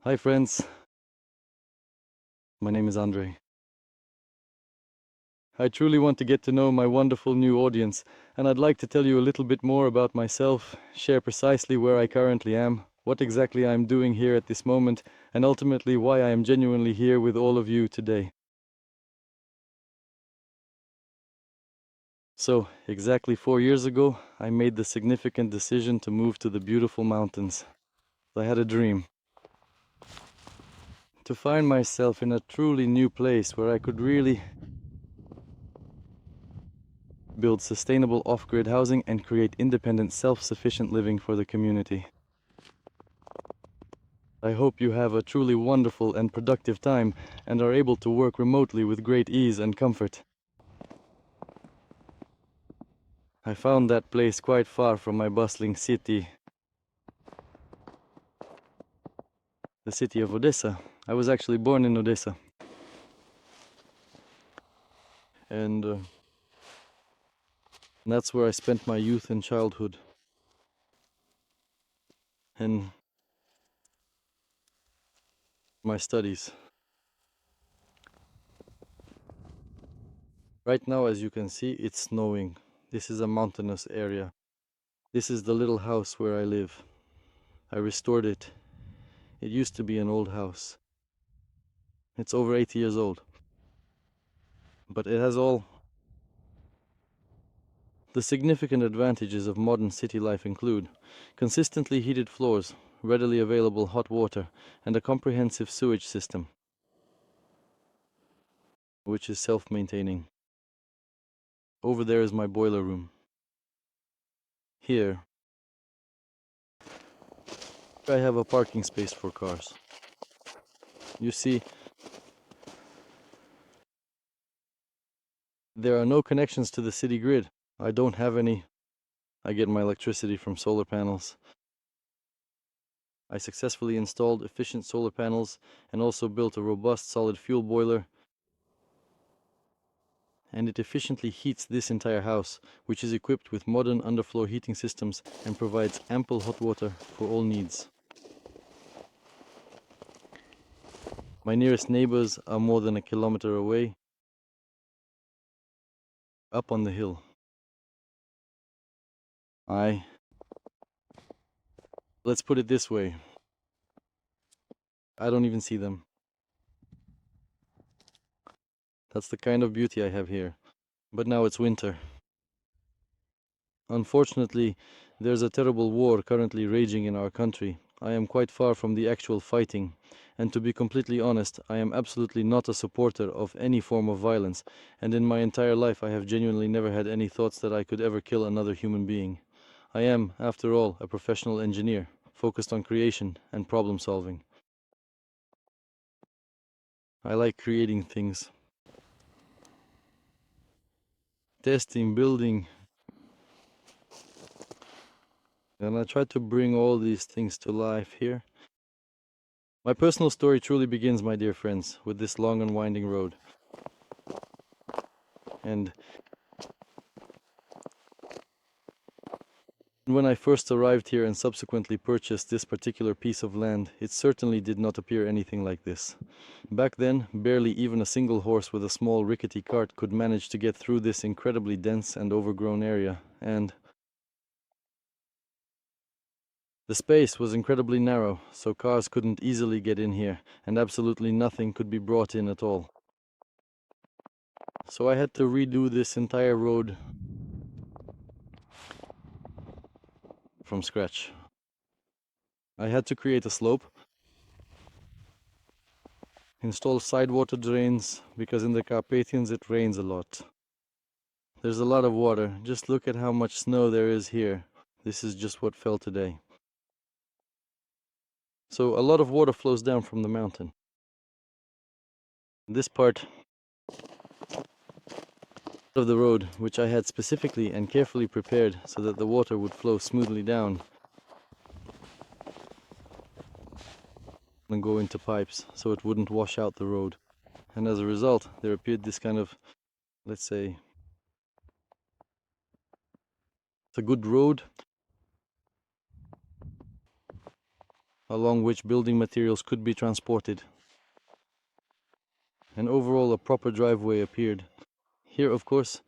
Hi friends, my name is Andre. I truly want to get to know my wonderful new audience, and I'd like to tell you a little bit more about myself, share precisely where I currently am, what exactly I'm doing here at this moment, and ultimately why I am genuinely here with all of you today. So, exactly 4 years ago, I made the significant decision to move to the beautiful mountains. I had a dream. To find myself in a truly new place where I could really build sustainable off-grid housing and create independent, self-sufficient living for the community. I hope you have a truly wonderful and productive time and are able to work remotely with great ease and comfort. I found that place quite far from my bustling city, the city of Odessa. I was actually born in Odessa. And that's where I spent my youth and childhood. And my studies. Right now, as you can see, it's snowing. This is a mountainous area. This is the little house where I live. I restored it. It used to be an old house. It's over 80 years old. But it has all the significant advantages of modern city life include consistently heated floors, readily available hot water, and a comprehensive sewage system, which is self-maintaining. Over there is my boiler room. Here, I have a parking space for cars. You see, there are no connections to the city grid. I don't have any. I get my electricity from solar panels. I successfully installed efficient solar panels and also built a robust solid fuel boiler, and it efficiently heats this entire house, which is equipped with modern underfloor heating systems and provides ample hot water for all needs. My nearest neighbors are more than a kilometer away, up on the hill. Let's put it this way, I don't even see them. That's the kind of beauty I have here. But now it's winter. Unfortunately, there's a terrible war currently raging in our country. I am quite far from the actual fighting, and to be completely honest, I am absolutely not a supporter of any form of violence, and in my entire life I have genuinely never had any thoughts that I could ever kill another human being. I am, after all, a professional engineer, focused on creation and problem solving. I like creating things. Testing, building, and I try to bring all these things to life here. My personal story truly begins, my dear friends, with this long and winding road. And when I first arrived here and subsequently purchased this particular piece of land, it certainly did not appear anything like this. Back then, barely even a single horse with a small rickety cart could manage to get through this incredibly dense and overgrown area, and the space was incredibly narrow, so cars couldn't easily get in here, and absolutely nothing could be brought in at all. So I had to redo this entire road from scratch. I had to create a slope, install side water drains, because in the Carpathians it rains a lot. There's a lot of water. Just look at how much snow there is here. This is just what fell today. So a lot of water flows down from the mountain. This part of the road, which I had specifically and carefully prepared so that the water would flow smoothly down and go into pipes so it wouldn't wash out the road. And as a result, there appeared this kind of, let's say, it's a good road. along which building materials could be transported. And overall, a proper driveway appeared. Here, of course,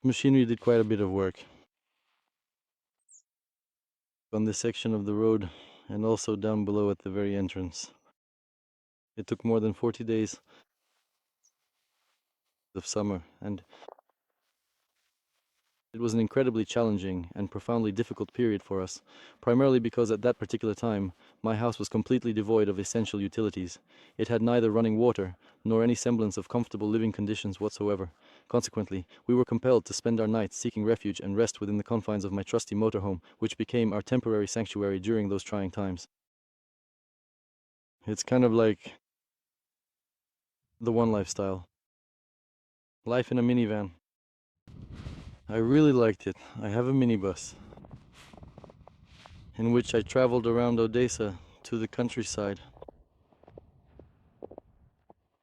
machinery did quite a bit of work on this section of the road and also down below at the very entrance. It took more than 40 days of summer, and it was an incredibly challenging and profoundly difficult period for us, primarily because at that particular time, my house was completely devoid of essential utilities. It had neither running water nor any semblance of comfortable living conditions whatsoever. Consequently, we were compelled to spend our nights seeking refuge and rest within the confines of my trusty motorhome, which became our temporary sanctuary during those trying times. It's kind of like the one lifestyle. Life in a minivan. I really liked it. I have a minibus in which I traveled around Odessa to the countryside.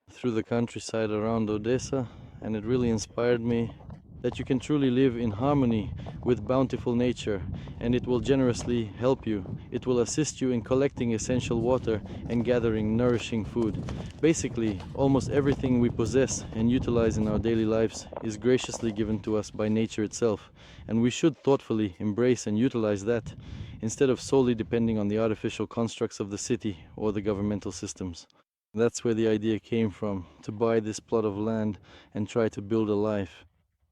Through the countryside around Odessa, and it really inspired me that you can truly live in harmony with bountiful nature, and it will generously help you. It will assist you in collecting essential water and gathering nourishing food. Basically, almost everything we possess and utilize in our daily lives is graciously given to us by nature itself, and we should thoughtfully embrace and utilize that instead of solely depending on the artificial constructs of the city or the governmental systems. That's where the idea came from, to buy this plot of land and try to build a life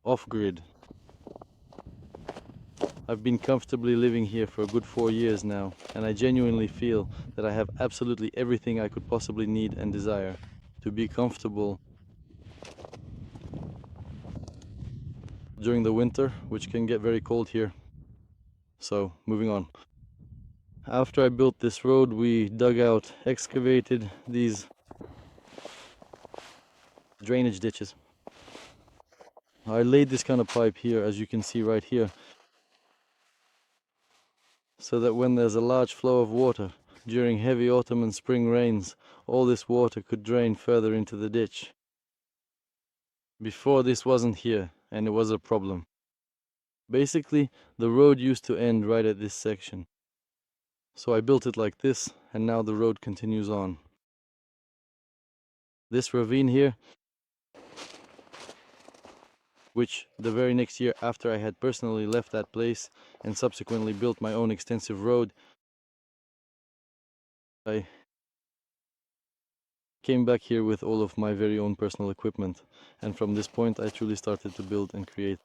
off-grid. I've been comfortably living here for a good 4 years now, and I genuinely feel that I have absolutely everything I could possibly need and desire to be comfortable during the winter, which can get very cold here. So, moving on. After I built this road, we dug out, excavated these drainage ditches. I laid this kind of pipe here, as you can see right here, so that when there's a large flow of water during heavy autumn and spring rains, all this water could drain further into the ditch. Before, this wasn't here, and it was a problem. Basically, the road used to end right at this section. So I built it like this, and now the road continues on. This ravine here, which the very next year after I had personally left that place and subsequently built my own extensive road, I came back here with all of my very own personal equipment, and from this point I truly started to build and create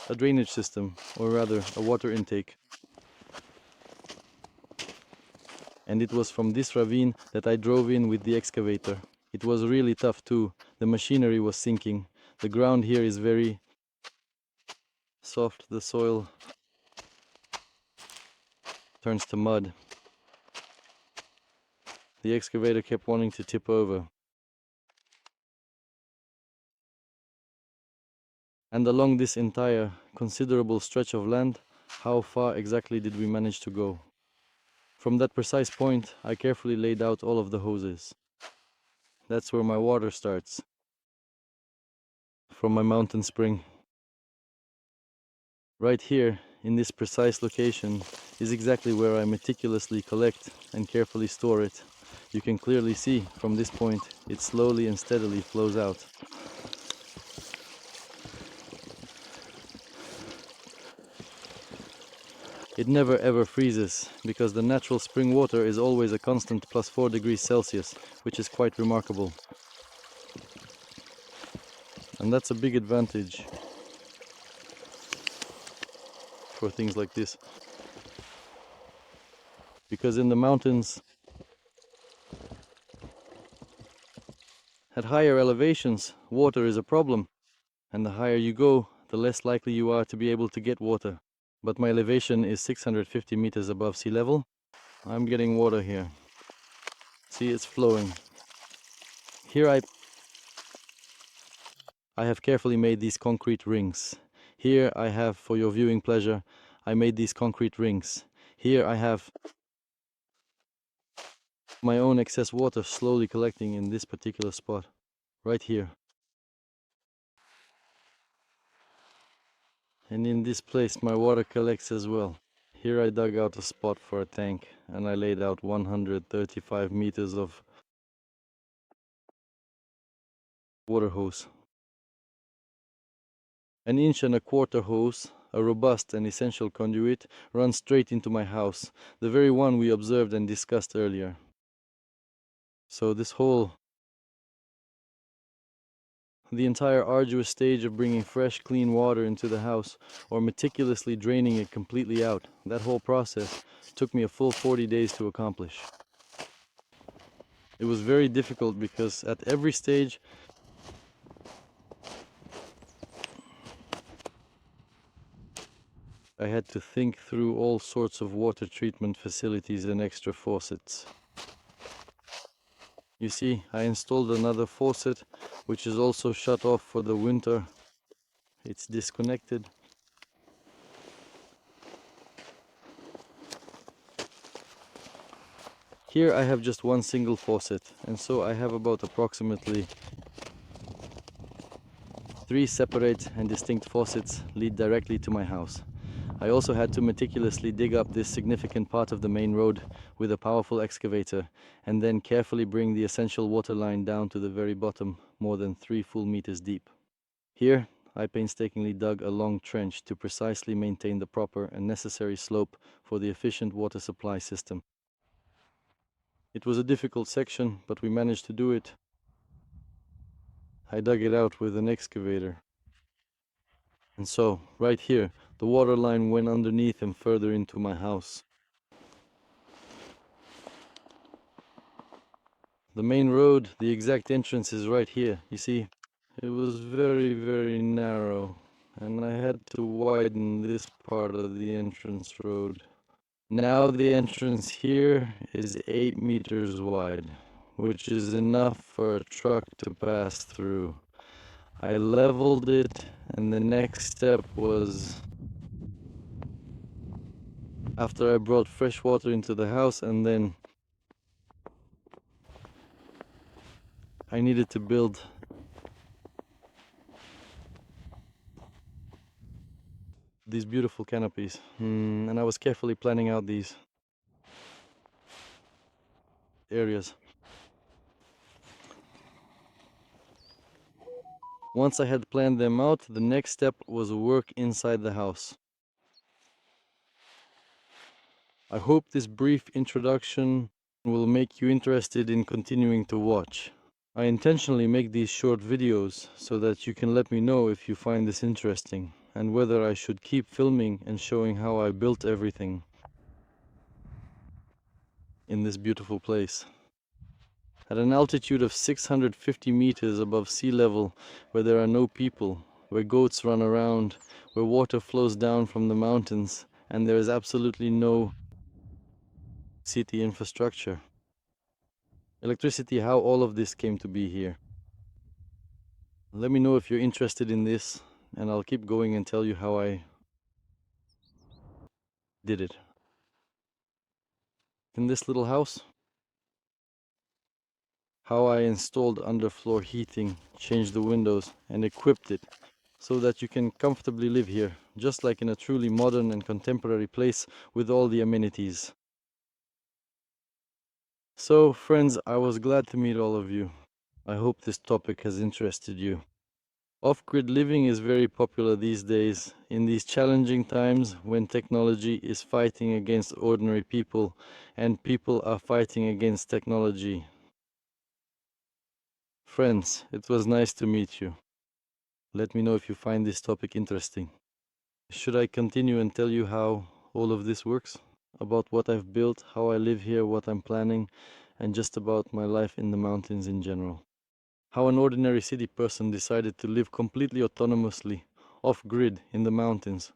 a drainage system, or rather a water intake. And it was from this ravine that I drove in with the excavator. It was really tough too. The machinery was sinking. The ground here is very soft. The soil turns to mud. The excavator kept wanting to tip over. And along this entire considerable stretch of land, how far exactly did we manage to go? From that precise point, I carefully laid out all of the hoses. That's where my water starts, from my mountain spring. Right here, in this precise location, is exactly where I meticulously collect and carefully store it. You can clearly see from this point, it slowly and steadily flows out. It never ever freezes, because the natural spring water is always a constant +4 degrees Celsius, which is quite remarkable. And that's a big advantage for things like this. Because in the mountains, at higher elevations, water is a problem. And the higher you go, the less likely you are to be able to get water. But my elevation is 650 meters above sea level. I'm getting water here. See, it's flowing. Here I have carefully made these concrete rings. Here I have, for your viewing pleasure, I made these concrete rings. Here I have my own excess water slowly collecting in this particular spot, right here. And in this place my water collects as well. Here I dug out a spot for a tank and I laid out 135 meters of water hose. An inch and a quarter hose, a robust and essential conduit, runs straight into my house, the very one we observed and discussed earlier. So the entire arduous stage of bringing fresh, clean water into the house or meticulously draining it completely out, that whole process took me a full 40 days to accomplish. It was very difficult because at every stage I had to think through all sorts of water treatment facilities and extra faucets. You see, I installed another faucet, which is also shut off for the winter. It's disconnected. Here I have just one single faucet, and so I have about approximately 3 separate and distinct faucets lead directly to my house. I also had to meticulously dig up this significant part of the main road with a powerful excavator and then carefully bring the essential water line down to the very bottom, more than 3 full meters deep. Here, I painstakingly dug a long trench to precisely maintain the proper and necessary slope for the efficient water supply system. It was a difficult section, but we managed to do it. I dug it out with an excavator. And so, right here, the water line went underneath and further into my house. The main road, the exact entrance is right here. You see, it was very, very narrow, and I had to widen this part of the entrance road. Now the entrance here is 8 meters wide, which is enough for a truck to pass through. I leveled it, and the next step was, after I brought fresh water into the house, and then I needed to build these beautiful canopies. And I was carefully planning out these areas. Once I had planned them out, the next step was work inside the house. I hope this brief introduction will make you interested in continuing to watch. I intentionally make these short videos so that you can let me know if you find this interesting and whether I should keep filming and showing how I built everything in this beautiful place. At an altitude of 650 meters above sea level, where there are no people, where goats run around, where water flows down from the mountains, and there is absolutely no city infrastructure. Electricity, how all of this came to be here. Let me know if you're interested in this, and I'll keep going and tell you how I did it. In this little house, how I installed underfloor heating, changed the windows, and equipped it so that you can comfortably live here, just like in a truly modern and contemporary place with all the amenities. So, friends, I was glad to meet all of you. I hope this topic has interested you. Off-grid living is very popular these days, in these challenging times when technology is fighting against ordinary people and people are fighting against technology. Friends, it was nice to meet you. Let me know if you find this topic interesting. Should I continue and tell you how all of this works? About what I've built, how I live here, what I'm planning, and just about my life in the mountains in general. How an ordinary city person decided to live completely autonomously, off-grid, in the mountains,